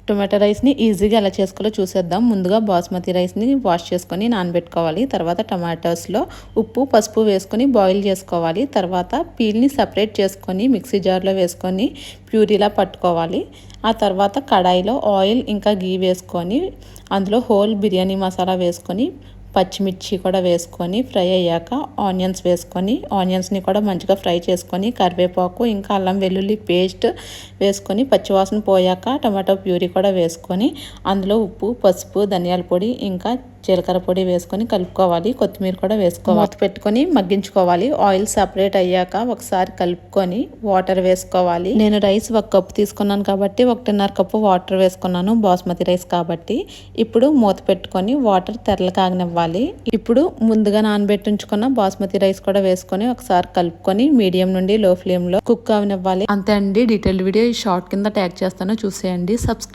Tomato రైస్ని ఈజీగా ఎలా చేసుకోవాలో చూసేద్దాం. ముందుగా బాస్మతి రైస్ని వాష్ చేసుకొని నానబెట్టుకోవాలి. తర్వాత టమాటోస్లో ఉప్పు పసుపు వేసుకొని బాయిల్ చేసుకోవాలి. తర్వాత పీల్ని సపరేట్ చేసుకొని మిక్సీ జార్లో వేసుకొని ప్యూరీలా పట్టుకోవాలి. ఆ తర్వాత కడాయిలో ఆయిల్ ఇంకా గీ వేసుకొని అందులో హోల్ బిర్యానీ మసాలా వేసుకొని పచ్చిమిర్చి కూడా వేసుకొని ఫ్రై అయ్యాక ఆనియన్స్ వేసుకొని ఆనియన్స్ని కూడా మంచిగా ఫ్రై చేసుకొని కరివేపాకు ఇంకా అల్లం వెల్లుల్లి పేస్ట్ వేసుకొని పచ్చివాసన పోయాక టమాటో ప్యూరీ కూడా వేసుకొని అందులో ఉప్పు పసుపు ధనియాల పొడి ఇంకా జీలకర్ర పొడి వేసుకొని కలుపుకోవాలి. కొత్తిమీర కూడా వేసుకోవాలి. మూత పెట్టుకొని మగ్గించుకోవాలి. ఆయిల్ సపరేట్ అయ్యాక ఒకసారి కలుపుకొని వాటర్ వేసుకోవాలి. నేను రైస్ 1 కప్పు తీసుకున్నాను కాబట్టి 1.5 కప్పు వాటర్ వేసుకున్నాను, బాస్మతి రైస్ కాబట్టి. ఇప్పుడు మూత పెట్టుకొని వాటర్ తెరలు కాగనివ్వాలి. ఇప్పుడు ముందుగా నానబెట్టించుకున్న బాస్మతి రైస్ కూడా వేసుకొని ఒకసారి కలుపుకొని మీడియం నుండి లో ఫ్లేమ్లో కుక్ అవనివ్వాలి. అంతే అండి. డీటెయిల్డ్ వీడియో ఈ షార్ట్ కింద ట్యాగ్ చేస్తాను, చూసేయండి. సబ్స్క్రైబ్